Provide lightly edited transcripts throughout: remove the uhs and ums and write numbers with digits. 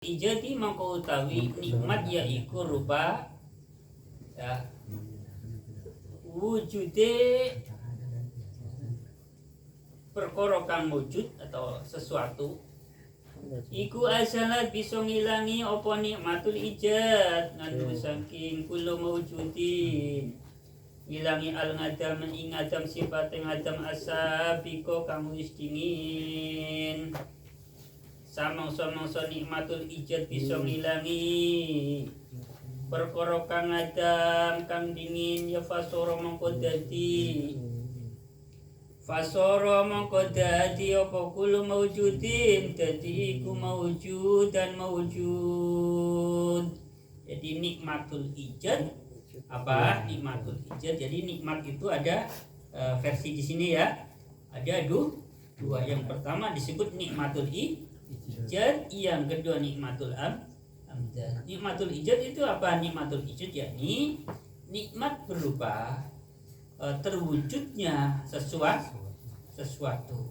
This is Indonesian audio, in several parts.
Ijati mangko utawi nikmat yaiku rupa ya wujude perkara kang wujud atau sesuatu iku asalat bisa ngilangi apa nikmatul ijad nganu saking kulo mawujudin ngilangi al ngadam ing adam sifat ing adam asabiko kang wis dingin samang-samangsa nikmatul ijad bisa ngilangi perkara kang adam kang dingin ya fasoro mongko dadi apa kulo mawujudin dadi iku mawujud dan mawujud. Jadi nikmatul ijad apa nikmatul ijad, jadi nikmat itu ada versi di sini ya, ada dua. Yang pertama disebut nikmatul ijad, yang kedua nikmatul amdan. Nikmatul ijad itu apa? Nikmatul ijad yakni nikmat berupa terwujudnya sesuatu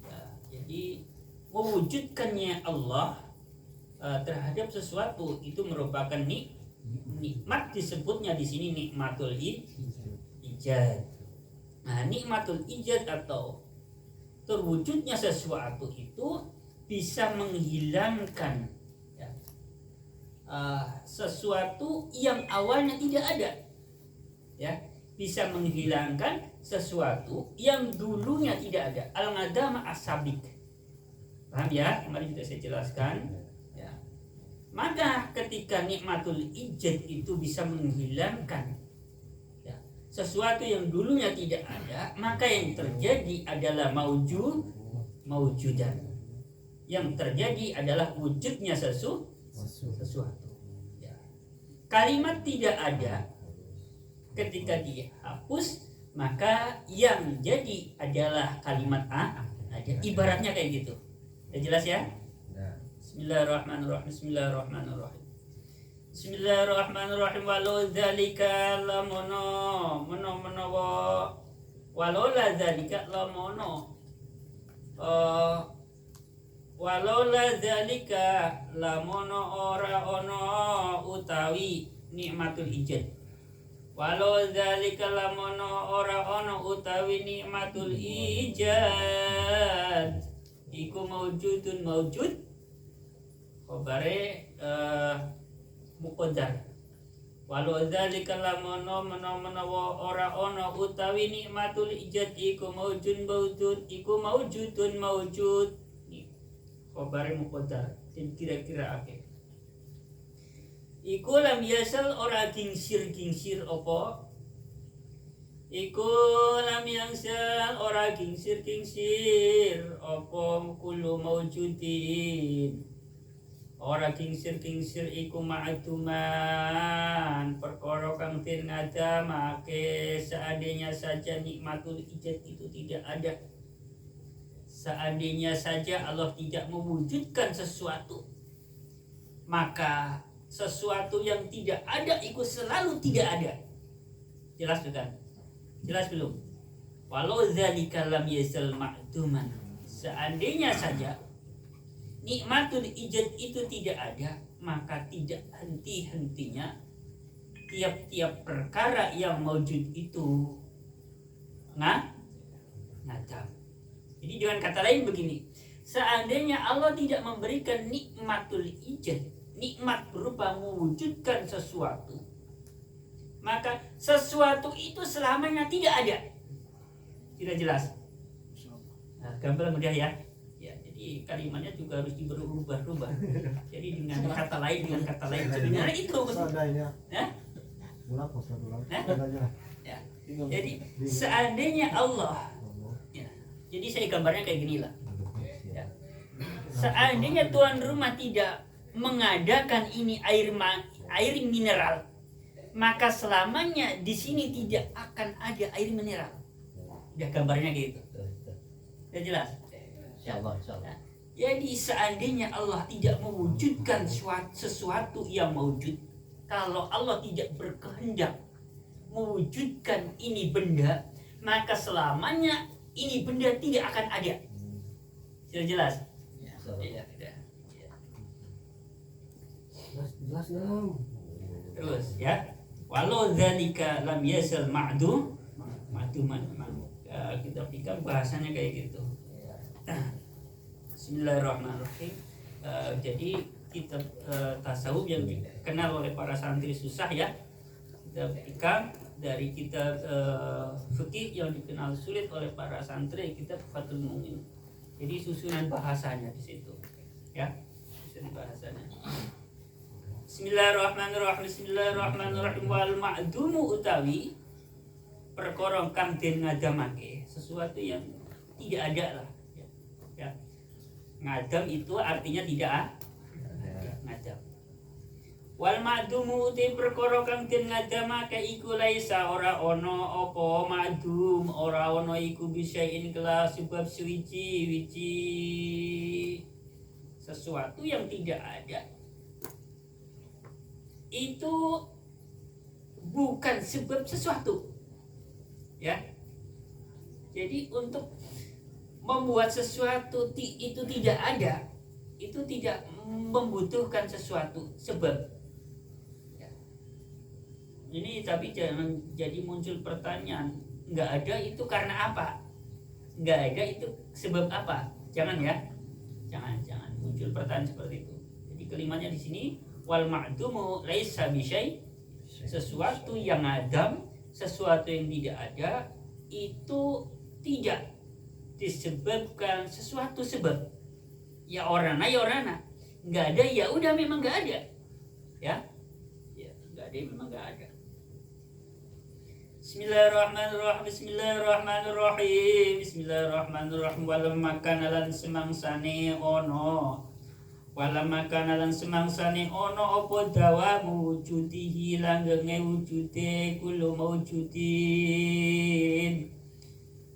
ya, jadi mewujudkannya Allah terhadap sesuatu itu merupakan nikmat, disebutnya di sini nikmatul ijad. Nah, nikmatul ijad atau terwujudnya sesuatu itu bisa menghilangkan ya, sesuatu yang awalnya tidak ada ya, bisa menghilangkan sesuatu yang dulunya tidak ada. Al-ngadama as-sabik, paham ya? Kemarin sudah saya jelaskan ya. Maka ketika nikmatul ijad itu bisa menghilangkan ya, sesuatu yang dulunya tidak ada, maka yang terjadi adalah mawujudan. Yang terjadi adalah wujudnya sesuatu ya. Kalimat tidak ada ketika dihapus, maka yang jadi adalah kalimat ada. Ibaratnya kayak gitu. Udah jelas ya? Bismillahirrahmanirrahim. Bismillahirrahmanirrahim. Walau dzalika lamono walola dzalika lamono walola dzalika lamono ora ono utawi nikmatul ijad. Walau dzalika lamono ora ono utawi nikmatul ijad iku mawjud khabare muqaddar. Walau dzalika lamono ora ono utawi nikmatul ijad iku mawjud khabare muqaddar. Kira-kira akeh iku lam yasal ora gingsir apa iku lam yangsal ora gingsir apa kullu mawjudin ora gingsir iku ma'duman perkara kang den ngadamake seandainya saja nikmatul ijad itu tidak ada, seandainya saja Allah tidak mewujudkan sesuatu, maka sesuatu yang tidak ada itu selalu tidak ada. Jelas bukan? Jelas belum? Walau dzalika lam yazal ma'duman, seandainya saja nikmatul ijad itu tidak ada, maka tidak henti-hentinya tiap-tiap perkara yang mewujud itu ngadam. Jadi dengan kata lain begini, seandainya Allah tidak memberikan nikmatul ijad, nikmat berupa mewujudkan sesuatu, maka sesuatu itu selamanya tidak ada. Tidak jelas? Nah, gampang mudah ya. Ya, jadi kalimatnya juga harus diberubah-ubah. Jadi dengan kata lain sebenarnya itu. Ya. Jadi seandainya Allah, ya, jadi saya gambarnya kayak gini lah. Ya. Seandainya tuan rumah tidak mengadakan ini air mineral, maka selamanya di sini tidak akan ada air mineral. Udah gambarnya gitu. Udah jelas? Insyaallah. Jadi seandainya Allah tidak mewujudkan sesuatu yang mewujud, kalau Allah tidak berkehendak mewujudkan ini benda, maka selamanya ini benda tidak akan ada. Sudah jelas? Ya. Jelas dong. Terus ya, walau dzalika lam yasal ma'duman memang kita pikir bahasanya kayak gitu. Bismillahirrahmanirrahim. Jadi kitab tasawuf yang dikenal oleh para santri susah ya. Kita pikir dari kitab fikih yang dikenal sulit oleh para santri, kitab Fathul Mu'in. Jadi susunan bahasanya di situ. Ya, susunan bahasanya. Bismillahirrahmanirrahim. Bismillahirrahmanirrahim. Wal ma'dumu utawi perkara kang den ngadamake, sesuatu yang tidak ada lah. Ya. Ngadam itu artinya tidak ngadam. Wal ma'dumu uti perkara kang den ngadamake iku laisa ora ana apa ma'dum, ora ana iku bisain kelas sebab suci sesuatu yang tidak ada itu bukan sebab sesuatu. Ya. Jadi untuk membuat sesuatu itu tidak ada, itu tidak membutuhkan sesuatu sebab. Ya. Ini tapi jangan jadi muncul pertanyaan, nggak ada itu karena apa? Nggak ada itu sebab apa? Jangan ya, jangan muncul pertanyaan seperti itu. Jadi kalimatnya di sini wal ma'dumu laisa bisyai, sesuatu yang adam, sesuatu yang tidak ada itu tidak disebabkan sesuatu sebab. Ya orana nggak ada ya udah memang nggak ada. Ya nggak ada memang nggak ada. Bismillahirrahmanirrahim. Bismillahirrahmanirrahim. Bismillahirrahmanirrahim. Walam makan lan semangsane ono. Walam makan lan semangsane ono apa dawamu wujudihi langgenge wujude kulo mawujudin.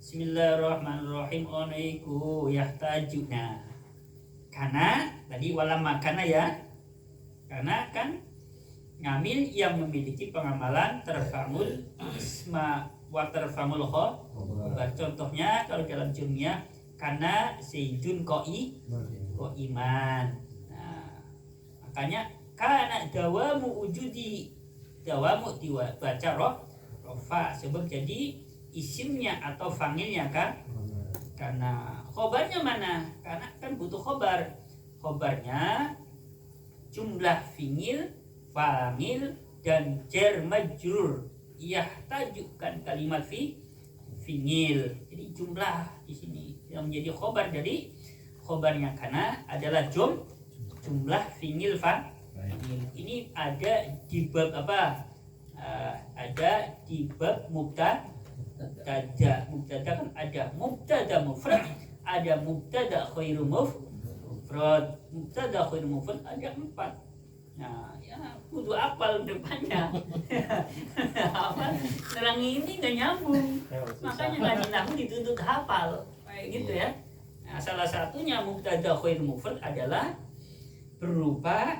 Bismillahirrahmanirrahim. Ono iku yahtajuna. Karena tadi walam makana ya. Karena kan ngamil yang memiliki pengamalan terfamul isma wa terfamul khobar. Contohnya kalau dalam jumlah karena Zaidun iman. Nah, makanya karena dawamu wujudi, dawamu dibaca rofa sebab jadi isimnya atau fangilnya kan. Karena khobarnya mana? Karena kan butuh khobar. Khobarnya jumlah fingil, fangil dan jar majrur. Yahtajukan kalimat fingil. Jadi jumlah di sini yang menjadi khobar. Jadi khobarnya karena adalah jumlah fingil fangil. Ini ada di bab apa? Ada di bab mubtada kan ada mubtada mufrad, ada mubtada khairu mufrad. Mubtada khairu mufrad ada 4. Nah, ya kudu apal depannya. Apa? Terang ini nggak nyambung. Makanya ngaji nahwu dituntut hafal. Kayak gitu ya. Nah, salah satunya mubtada khairu mufrad adalah berupa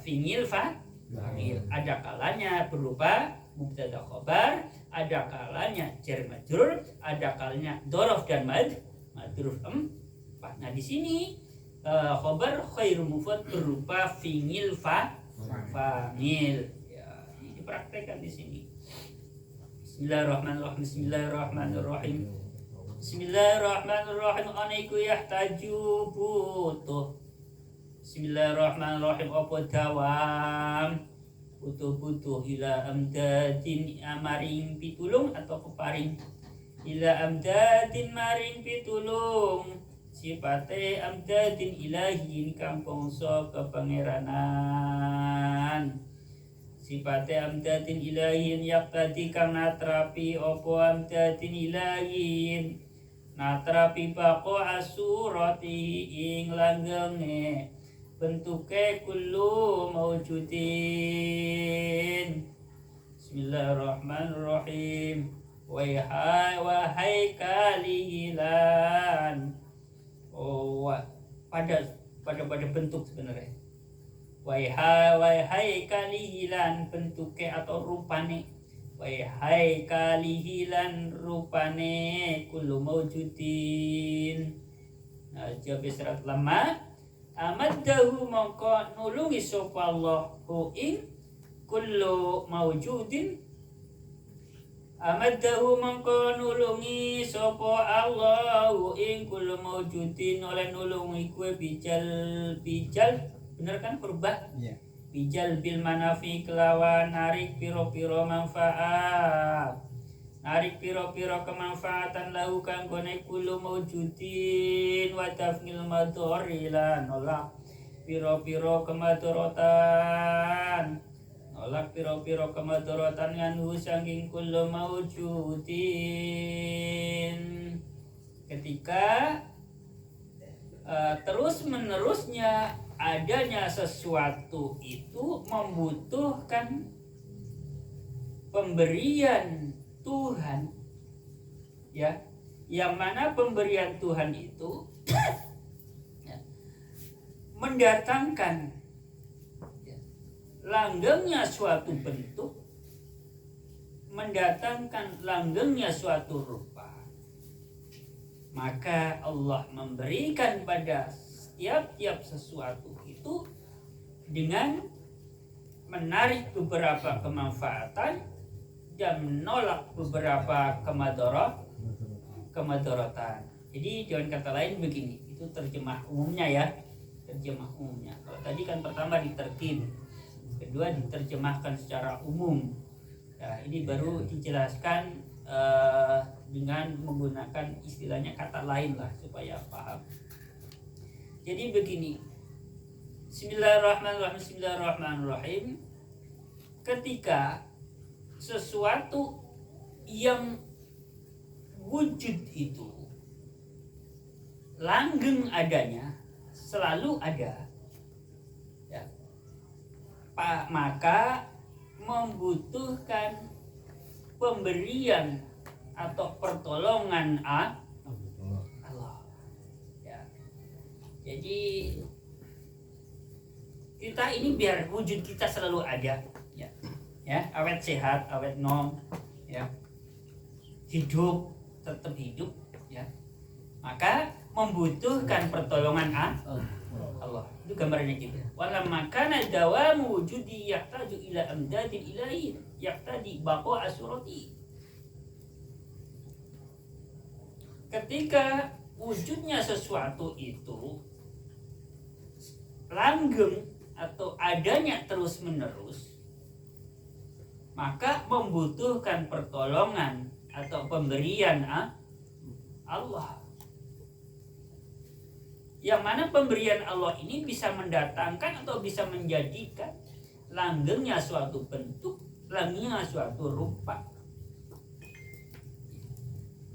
fi'il fa'il. Ada kalanya berupa mubtada khobar, ada kalanya jar majrur, ada kalanya dzaraf dan madruf 4. Nah, di sini khobar khairu mufrad berupa fi'il fa'il. Ya, ini dipraktekkan di sini. Bismillahirrahmanirrahim. Bismillahirrahmanirrahim. Bismillahirrahmanirrahim. Anaiku yahtaju butuh. Bismillahirrahmanirrahim. Apa dawam butuh ila amdadin maring pitulung atau peparing ila amdadin maring pitulung sifate amdadin ilahin kang bangsa kepangeranan sifate amdadin ilahin yaktadi kang natrapi opo amdadin ilahin natrapi bako asurati ing langgenge bentuke kullu mawjudin. Bismillahirrahmanirrahim. Wahai kalihilan. Oh, pada bentuk sebenarnya. Wahai kalihilan bentuke atau rupane. Wahai kalihilan rupane kullu mawjudin. Nah, jawab isyarat lama amaddahu mongko nulungi sapa Allah hu ing kullu maujudin. Amaddahu mongko nulungi sapa Allah hu ing kullu maujudin, oleh nulungi kue bijal bener kan kurba? Iya. Bijal bil manafi kelawan narik piro-piro manfaat, narik piro-piro kemanfaatan lahu kanggo kullu maujudin wa tafngil madhari lan nolak piro-piro kemadharatan, nolak piro-piro kemadharatan nganu saking kullu maujudin. Ketika terus menerusnya adanya sesuatu itu membutuhkan pemberian Tuhan, ya, yang mana pemberian Tuhan itu ya, mendatangkan ya, langgengnya suatu bentuk, mendatangkan langgengnya suatu rupa. Maka Allah memberikan pada tiap-tiap sesuatu itu dengan menarik beberapa kemanfaatan dan menolak beberapa kemadharatan. Jadi dengan kata lain begini, itu terjemah umumnya ya, terjemah umumnya. Kalau tadi kan pertama diterkim, kedua diterjemahkan secara umum. Nah, ini baru dijelaskan dengan menggunakan istilahnya kata lain lah supaya paham. Jadi begini, Bismillahirrahmanirrahim. Ketika sesuatu yang wujud itu langgeng adanya, selalu ada, ya, maka membutuhkan pemberian atau pertolongan Allah. Jadi kita ini biar wujud kita selalu ada, ya, awet sehat, awet nom, ya, hidup, tetap hidup, ya, maka membutuhkan pertolongan Allah. Itu gambarnya gitu. Walamma kana dawamu wujudi yahtaju ila amdadil ilahi yahtadi baqa asurati. Ketika wujudnya sesuatu itu langgeng atau adanya terus menerus, maka membutuhkan pertolongan atau pemberian Allah. Yang mana pemberian Allah ini bisa mendatangkan atau bisa menjadikan langgengnya suatu bentuk, langgengnya suatu rupa.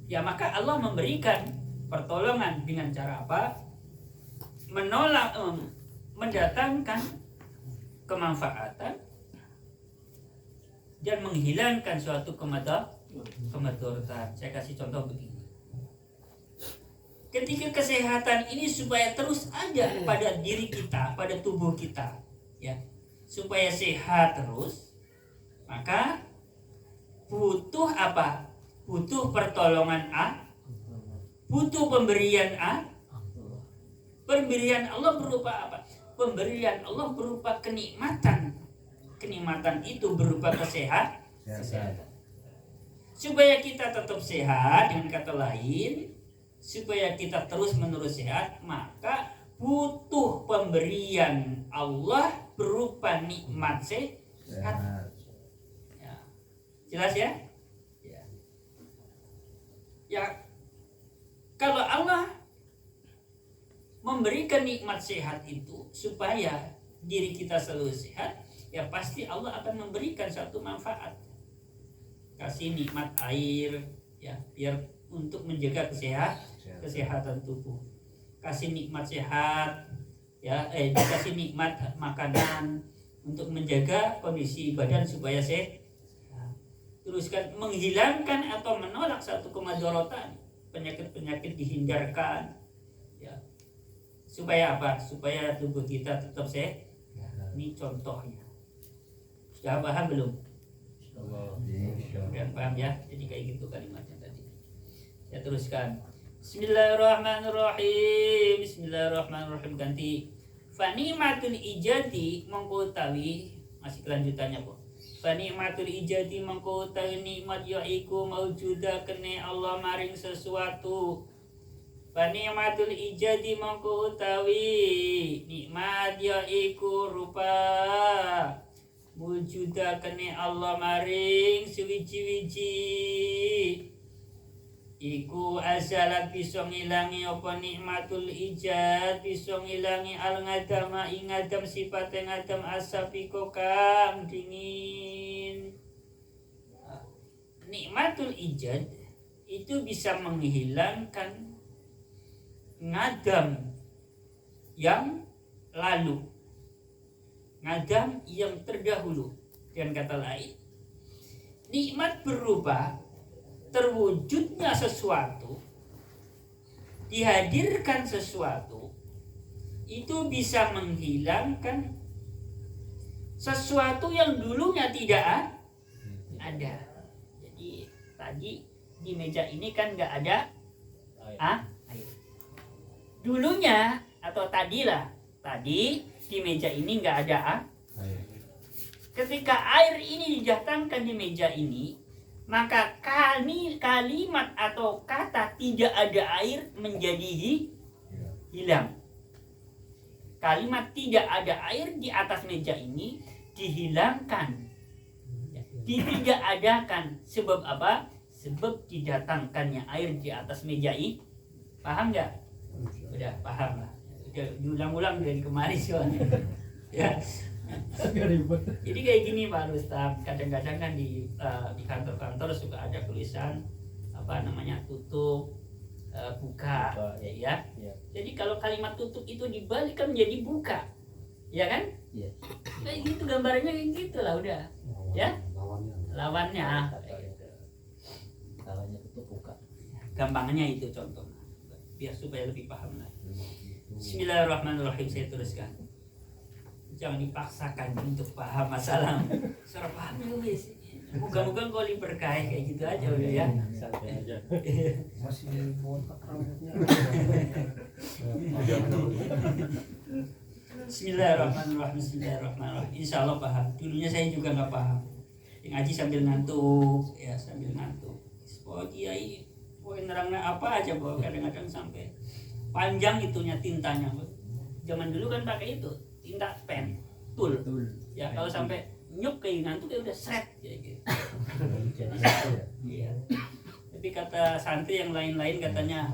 Ya, maka Allah memberikan pertolongan dengan cara apa? Menolak, mendatangkan kemanfaatan dan menghilangkan suatu kemadharatan. Saya kasih contoh begini. Ketika kesehatan ini supaya terus ada pada diri kita, pada tubuh kita, ya, supaya sehat terus, maka butuh apa? Butuh pertolongan butuh pemberian Pemberian Allah berupa apa? Pemberian Allah berupa kenikmatan. Kenikmatan itu berupa kesehatan. Supaya kita tetap sehat, dengan kata lain, supaya kita terus menerus sehat, maka butuh pemberian Allah berupa nikmat sehat. Ya. Jelas ya? Ya, kalau Allah memberikan nikmat sehat itu supaya diri kita selalu sehat, ya pasti Allah akan memberikan satu manfaat. Kasih nikmat air, ya, biar untuk menjaga kesehatan tubuh. Kasih nikmat sehat, ya, dikasih nikmat makanan untuk menjaga kondisi badan supaya sehat. Teruskan menghilangkan atau menolak satu kemadharatan, penyakit-penyakit dihindarkan, ya, supaya apa? Supaya tubuh kita tetap sehat. Ini contohnya. Sudah paham belum? Sudah paham ya? Jadi kayak gitu kalimatnya tadi. Saya teruskan. Bismillahirrahmanirrahim. Bismillahirrahmanirrahim. Ganti Fa ni'matul ijadi mongko utawi masih kelanjutannya po. Fa ni'matul ijadi mongko utawi nikmat yaiku maujuda kene Allah maring sesuatu. Fa ni'matul ijadi mongko utawi nikmat yaiku rupa wujuda kene Allah maring suwiji-wiji iku asalat bisa ngilangi apa nikmatul ijad bisa ngilangi al ngadama ing ngadam sifat ngadam asapiko kang dingin. Nikmatul ijad itu bisa menghilangkan ngadam yang lalu, ngadam yang terdahulu. Dengan kata lain, nikmat berupa terwujudnya sesuatu, dihadirkan sesuatu, itu bisa menghilangkan sesuatu yang dulunya tidak ada. Jadi tadi di meja ini kan nggak ada air. Dulunya atau tadi di meja ini nggak ada air. Ketika air ini didatangkan di meja ini, maka kalimat atau kata tidak ada air menjadi hilang. Kalimat tidak ada air di atas meja ini dihilangkan, tidak adakan. Sebab apa? Sebab didatangkannya air di atas meja ini. Paham nggak? Udah paham lah. Udah diulang-ulang dari kemarin soalnya. Ya. Jadi kayak gini Pak Rustam, kadang-kadang kan di kantor-kantor suka ada tulisan tutup, buka, ya. Jadi kalau kalimat tutup itu dibalikan menjadi buka, ya kan? Iya. Kayak gitu gambarnya kayak gitu lah udah, ya. Lawannya. Lawannya tutup buka. Gampangnya itu contohnya, biar supaya lebih paham lah. Bismillahirrahmanirrahim, saya teruskan. Jangan dipaksakan untuk paham masalah. Secara paham ya wis. Moga-moga kau berkah kayak gitu aja udah ya. Santai aja. Masih botak rambutnya. Bismillahirrahmanirrahim. Insyaallah paham. Dulunya saya juga nggak paham. Yang ngaji sambil ngantuk, ya sambil ngantuk. Oh kiai, nerangnya apa aja bahwa kadang-kadang sampai panjang itunya tintanya. Zaman dulu kan pakai itu. Tinta pen, tool. Ya kalau sampai nyuk kayak ngantuk ya udah seret ya gitu. Iya. Tapi kata santri yang lain-lain katanya,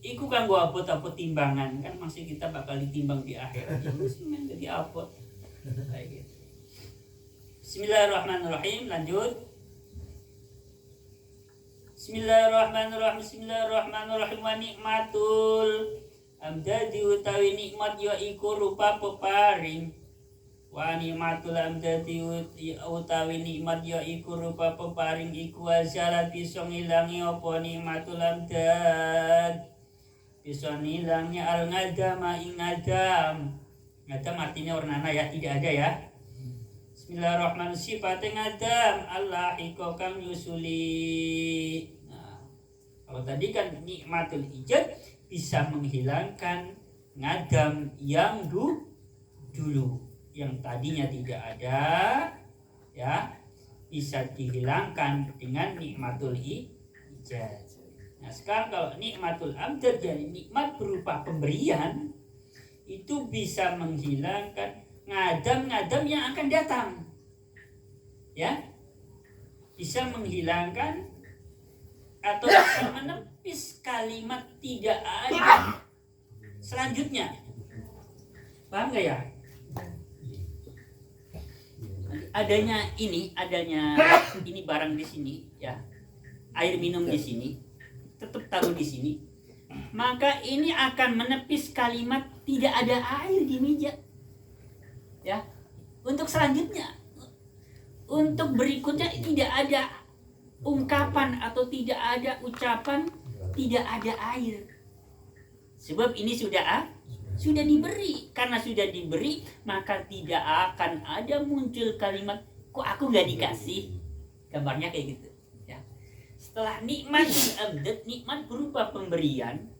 iku kan gua apot timbangan kan masih kita bakal ditimbang di akhirat. Jadi apot kayak gitu. Bismillahirrahmanirrahim, lanjut. Bismillahirrahmanirrahim wa nikmatul amdadi utawi nikmat ya iku rupa peparing. Wa nikmatul amdadi utawi nikmat ya iku rupa peparing iku asalat bisa ngilangi apa nikmatul amdad. Bisa ngilangi al ngadama ing ngadam. Ngadam artinya warnana ya, tidak ada ya. Bismillahirrahmanirrahim, sifatnya ngadam Allah iko kang yusuli. Nah, kalau tadi kan nikmatul ijad bisa menghilangkan ngadam yang dulu, yang tadinya tidak ada, ya bisa dihilangkan dengan nikmatul ijad. Nah sekarang kalau nikmatul amdad, jadi nikmat berupa pemberian, itu bisa menghilangkan ngadam-ngadam yang akan datang, ya bisa menghilangkan atau bisa menepis kalimat tidak ada selanjutnya. Paham gak ya? Adanya ini barang di sini, ya air minum di sini, tetap taruh di sini, maka ini akan menepis kalimat tidak ada air di meja, ya. Untuk selanjutnya, untuk berikutnya tidak ada ungkapan atau tidak ada ucapan tidak ada air. Sebab ini sudah diberi. Karena sudah diberi, maka tidak akan ada muncul kalimat kok aku gak dikasih. Gambarnya kayak gitu, ya. Setelah nikmat amdad, nikmat berupa pemberian,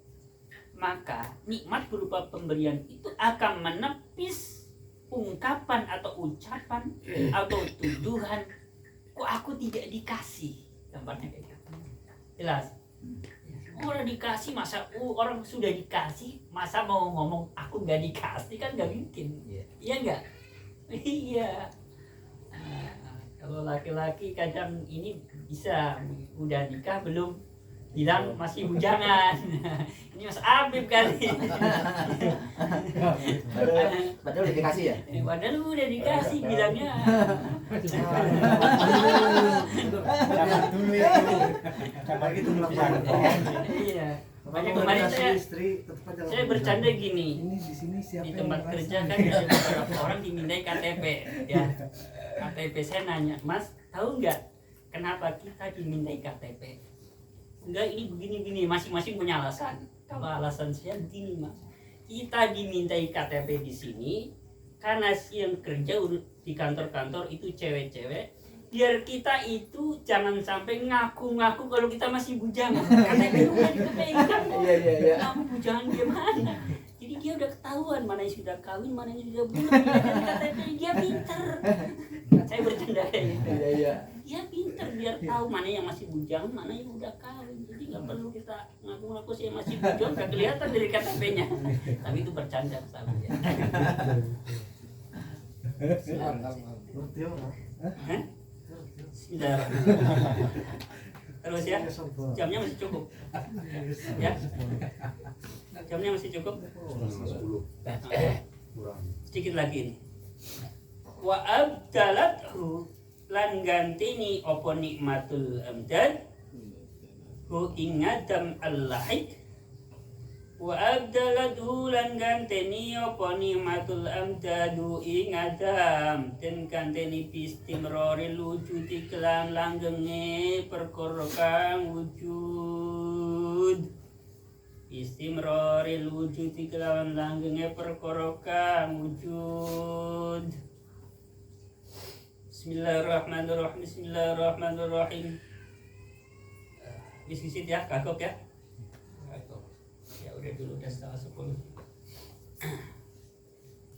maka nikmat berupa pemberian itu akan menepis ungkapan atau ucapan atau tuduhan, kok aku tidak dikasih, gambarnya kayak gitu. Jelas? Orang dikasih masa orang sudah dikasih masa mau ngomong aku nggak dikasih, kan nggak mungkin. Iya nggak? Iya. Kalau laki-laki kadang ini bisa udah nikah belum bilang masih bujangan. Ini Mas Abib kali. Padahal udah dikasih ya? Padahal udah dikasih bilangnya. Dulu itu. Kabar gitu melakukan. Iya. Makanya kemarin saya bercanda gini. Ini di sini siapa Di yang tempat merasa? kerja kan ada beberapa orang dimintai KTP ya. KTP saya nanya, Mas tahu nggak kenapa kita dimintai KTP? Enggak, ini begini-begini, masing-masing punya alasan. Kalau alasan saya begini, Mas, kita dimintai KTP di sini karena yang kerja di kantor-kantor itu cewek-cewek, biar kita itu jangan sampai ngaku-ngaku kalau kita masih bujangan. KTP udah dipegang. Iya. Kamu bujangan gimana? Jadi dia udah ketahuan mana yang sudah kawin, mana yang sudah belum. Dia KTP dia pinter. Saya bercanda kayak gitu. Iya. Dia pinter biar tahu mana yang masih bujang, mana yang udah kawin. Jadi nggak perlu kita ngaku-ngaku sih yang masih bujang, nggak kelihatan dari KTP-nya. Tapi itu bercanda sama dia. Ngerti orang? Hah? Sudah. Terus ya, jamnya masih cukup. Ya, jamnya masih cukup. Sedikit lagi nih. Wa abdalathu lan gantini apa nikmatul amdad hu ingadam al-lahik. Wa abdalathu lan gantini apa nikmatul amdadu ingadam den ganteni bistimroril wujudi kelan langgenge perkara kang wujud. Istimroril wujudi kelawan langgenge perkara kang wujud. Bismillahirrahmanirrahim. Bismillahirrahmanirrahim. Diskusi ya, kagok ya. Kagok. Ya udah dulu udah 9:30.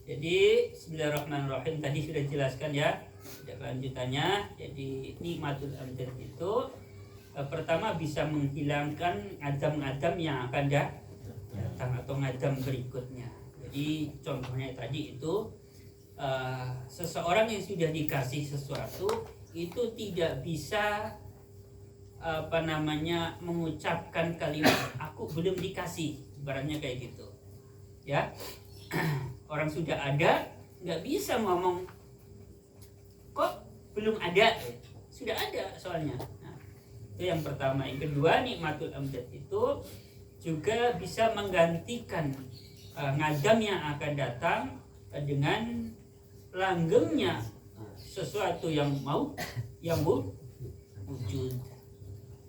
Jadi Bismillahirrahmanirrahim tadi sudah dijelaskan ya. Lanjutannya, jadi nikmatul amdad itu pertama bisa menghilangkan adam-adam yang akan datang atau ngadam berikutnya. Jadi contohnya tadi itu seseorang yang sudah dikasih sesuatu itu tidak bisa mengucapkan kalimat aku belum dikasih, ibaratnya kayak gitu ya. Orang sudah ada nggak bisa ngomong kok belum ada, sudah ada soalnya. Nah, itu yang pertama. Yang kedua, nikmatul amdad itu juga bisa menggantikan ngadam yang akan datang dengan langgengnya sesuatu yang wujud.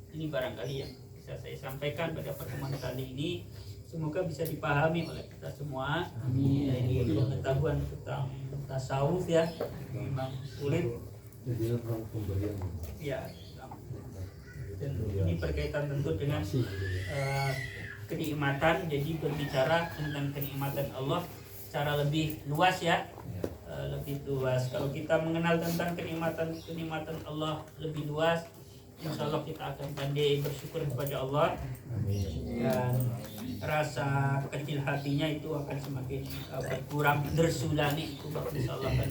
Ini barangkali yang bisa saya sampaikan pada pertemuan kali ini. Semoga bisa dipahami oleh kita semua. Ini pengetahuan tentang tasawuf ya, memang sulit. Ya, dan ini berkaitan tentu dengan kenikmatan. Jadi berbicara tentang kenikmatan Allah secara lebih luas ya. Lebih luas. Kalau kita mengenal tentang kenikmatan Allah lebih luas, insya Allah kita akan pandai bersyukur kepada Allah. Dan rasa kecil hatinya itu akan semakin berkurang, dersulani itu insya Allah akan